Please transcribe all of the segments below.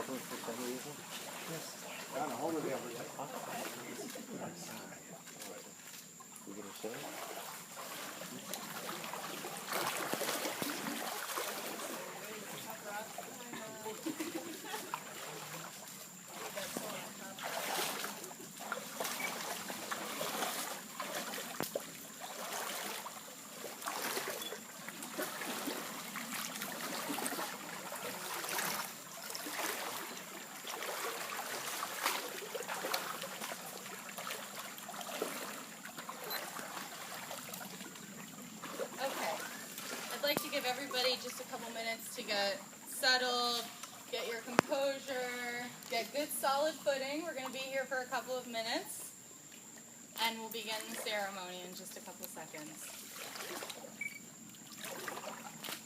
present for some reason? Yes. I don't know, hold it there. You gonna show it? Give everybody just a couple minutes to get settled, get your composure, get good solid footing. We're going to be here for a couple of minutes, and we'll begin the ceremony in just a couple seconds.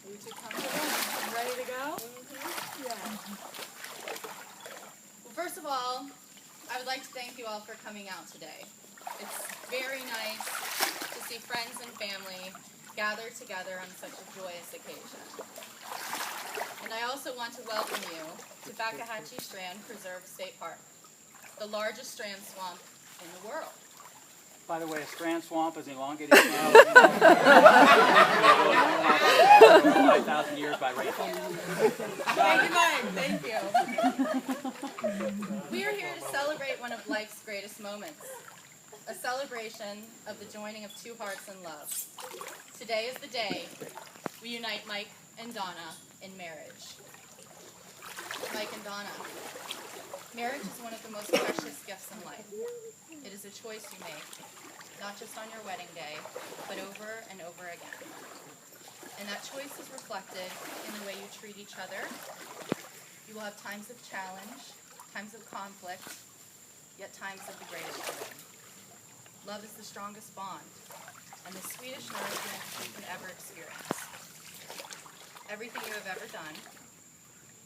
You two comfortable? Ready to go? Mm-hmm. Yeah. Well, first of all, I would like to thank you all for coming out today. It's very nice to see friends and family gathered together on such a joyous occasion. And I also want to welcome you to Fakahatchee Strand Preserve State Park, the largest strand swamp in the world. By the way, a strand swamp is an elongated swamp 5,000 years by rainfall. Thank you, Mike. Thank you. We are here to celebrate one of life's greatest moments, a celebration of the joining of two hearts in love. Today is the day we unite Mike and Donna in marriage. Mike and Donna, marriage is one of the most precious gifts in life. It is a choice you make, not just on your wedding day, but over and over again. And that choice is reflected in the way you treat each other. You will have times of challenge, times of conflict, yet times of the greatest joy. Love is the strongest bond, and the sweetest nourishment you can ever experience. Everything you have ever done,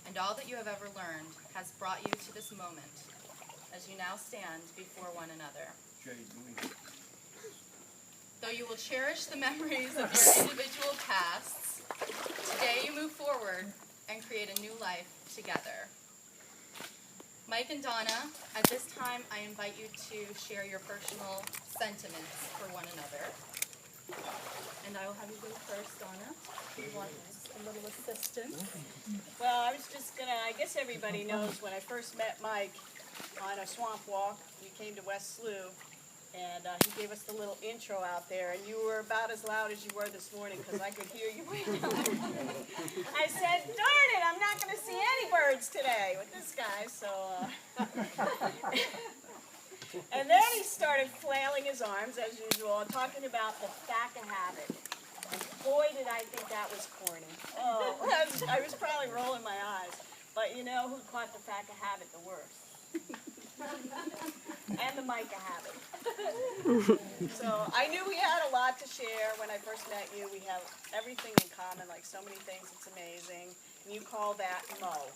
and all that you have ever learned, has brought you to this moment, as you now stand before one another. Though you will cherish the memories of your individual pasts, today you move forward and create a new life together. Mike and Donna, at this time I invite you to share your personal sentiments for one another. And I will have you go first, Donna. Do you want a little assistance? Well, I was just gonna, I guess everybody knows when I first met Mike on a swamp walk, we came to West Slough, and he gave us the little intro out there, and you were about as loud as you were this morning because I could hear you way down there. I said, darn it, I'm not going to see any birds today with this guy, so... And then he started flailing his arms, as usual, talking about the Faka habit. And boy, did I think that was corny. Oh, I was probably rolling my eyes. But you know who caught the Faka habit the worst? And the Micah habit. So I knew we had a lot to share when I first met you. We have everything in common, like so many things. It's amazing. And you call that MO,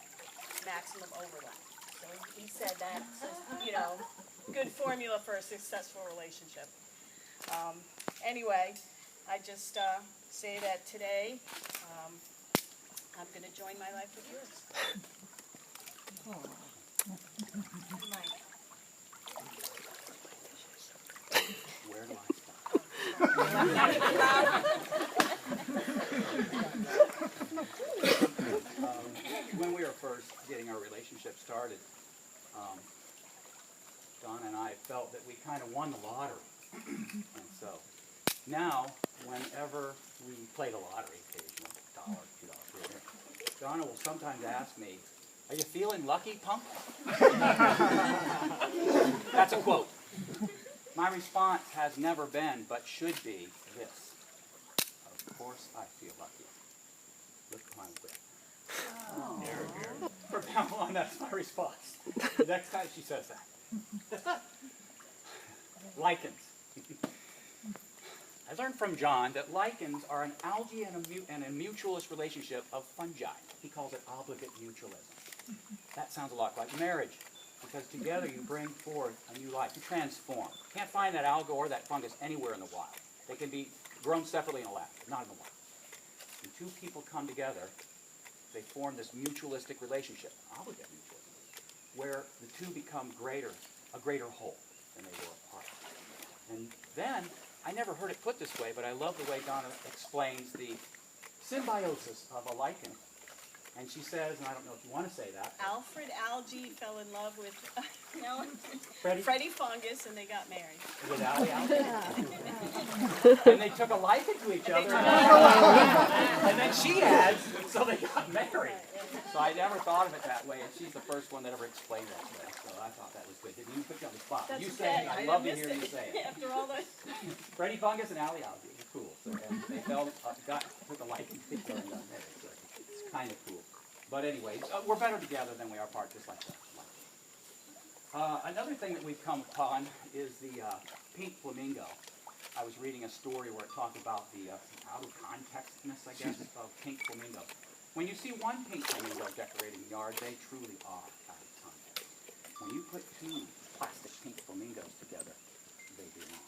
maximum overlap. So he said that, you know, good formula for a successful relationship. Anyway, I just say that today I'm going to join my life with yours. Mike. Where do I when we were first getting our relationship started, Don and I felt that we kind of won the lottery. And so now, whenever we play the lottery, occasionally, $1, $2, $3, Donna will sometimes ask me, "Are you feeling lucky, punk?" That's a quote. My response has never been, but should be, this. Of course I feel lucky. Look at my whip. Oh. From now on, that's my response. The next time she says that. Lichens. I learned from John that lichens are an algae and a mutualist relationship of fungi. He calls it obligate mutualism. That sounds a lot like marriage, because together you bring forth a new life. You transform. You can't find that algae or that fungus anywhere in the wild. They can be grown separately in a lab, not in the wild. When two people come together, they form this mutualistic relationship, obligate mutualism. where the two become a greater whole than they were apart. And then, I never heard it put this way, but I love the way Donna explains the symbiosis of a lichen. And she says, and I don't know if you want to say that. Algae fell in love with Freddy? Freddy Fungus, and they got married. With Algae. And they took a liking to each other. And then she adds, so they got married. So I never thought of it that way, and she's the first one that ever explained that to me. So I thought that was good. Didn't even put you on the spot. That's You okay. say it, I'd love to missed hear you say it. After all the... Freddy Fungus and Algae was cool. So, and they took a liking to each other and got married. So it's kind of cool. But anyways, we're better together than we are apart, just like that. Another thing that we've come upon is the pink flamingo. I was reading a story where it talked about the out of contextness, I guess, of pink flamingo. When you see one pink flamingo decorating the yard, they truly are out of context. When you put two plastic pink flamingos together, they belong.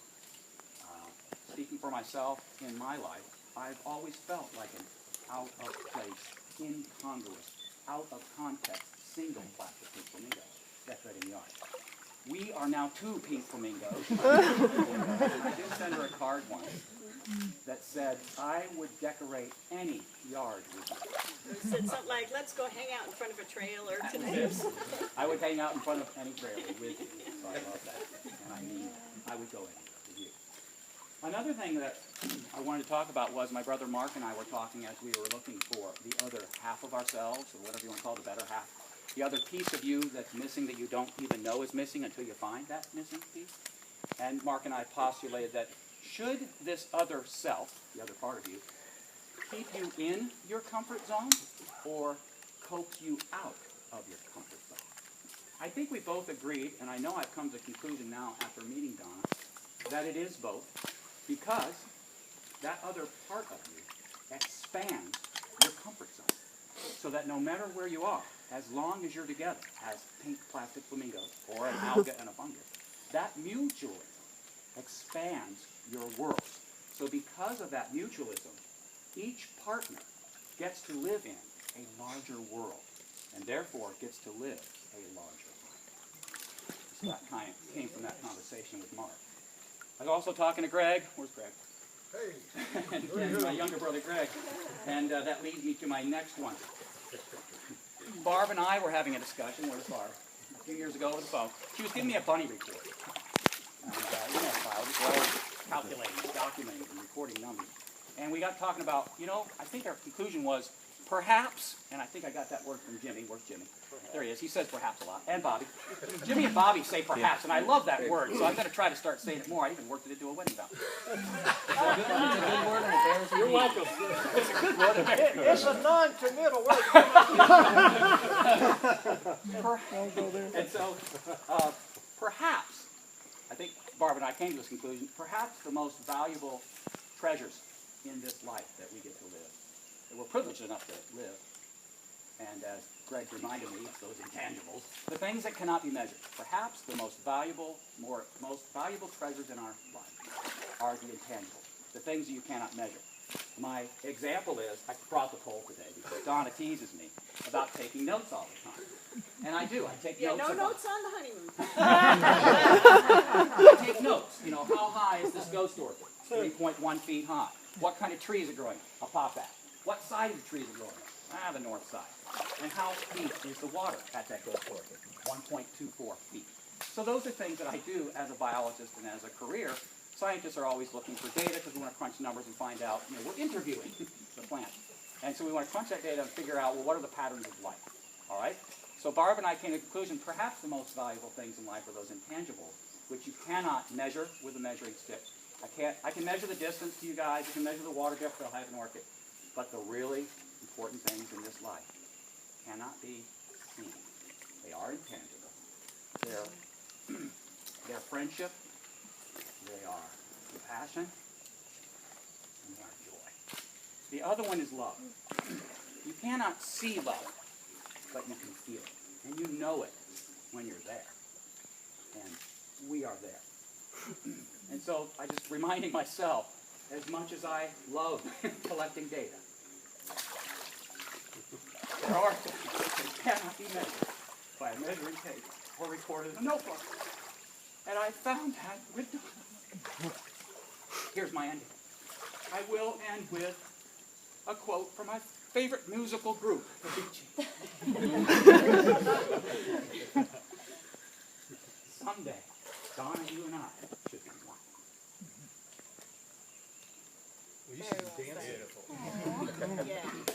Speaking for myself, in my life, I've always felt like an out of place, incongruous, out of context, single plastic pink flamingo decorating the yard. We are now two pink flamingos. I did send her a card once that said, I would decorate any yard with you. It said something like, let's go hang out in front of a trailer today. I would hang out in front of any trailer with you. So I love that. And I mean that. I would go anywhere with you. Another thing that I wanted to talk about was my brother Mark and I were talking as we were looking for the other half of ourselves, or whatever you want to call it, the better half. The other piece of you that's missing that you don't even know is missing until you find that missing piece. And Mark and I postulated that should this other self, the other part of you, keep you in your comfort zone or coax you out of your comfort zone? I think we both agreed, and I know I've come to the conclusion now after meeting Donna, that it is both, because that other part of you expands your comfort zone. So that no matter where you are, as long as you're together as pink plastic flamingos or an alga and a fungus, that mutualism expands your world. So because of that mutualism, each partner gets to live in a larger world and therefore gets to live a larger life. So that kind of came from that conversation with Mark. I was also talking to Greg. Where's Greg? Hey. and my younger brother Greg. And that leads me to my next one. Barb and I were having a discussion. Where's Barb? A few years ago over the phone. She was giving me a bunny report. And we're always calculating, documenting, and recording numbers. And we got talking about, I think our conclusion was perhaps, and I think I got that word from Jimmy. Where's Jimmy? There he is. He says perhaps a lot. And Bobby. Jimmy and Bobby say perhaps, and I love that word, so I'm going to try to start saying it more. I even worked it into a wedding vow. It's a good word, and it bears You're welcome. It's a good word. It's a non-committal word. And so, perhaps, I think Barb and I came to this conclusion, perhaps the most valuable treasures in this life that we get to live, that we're privileged enough to live, and as Greg reminded me, it's those intangibles, the things that cannot be measured. Perhaps the most valuable treasures in our life are the intangibles, the things that you cannot measure. My example is, I brought the poll today because Donna teases me about taking notes all the time. And I do. I take notes. No notes on the honeymoon. I take notes. How high is this ghost orchid? 3.1 feet high. What kind of tree is it growing on? I'll pop that. What side of the tree is it growing on? The north side. And how deep is the water at that ghost orchid? 1.24 feet. So those are things that I do as a biologist and as a career. Scientists are always looking for data because we want to crunch numbers and find out, we're interviewing the plant. And so we want to crunch that data and figure out, what are the patterns of life? All right? So Barb and I came to the conclusion, perhaps the most valuable things in life are those intangibles, which you cannot measure with a measuring stick. I can measure the distance to you guys, I can measure the water depth of an orchid, but the really important things in this life cannot be seen. They are intangible. They're friendship, they are compassion, and they are joy. The other one is love. You cannot see love, but you can feel it. And you know it when you're there. And we are there. And so I just reminding myself, as much as I love collecting data, there are things that cannot be measured, by a measuring tape or recorded in a notebook. And I found that with Donna. Here's my ending. I will end with a quote from my favorite musical group, the Bee Gees. Someday, Donna, you and I should be one. Well, you should be dancing. Yeah.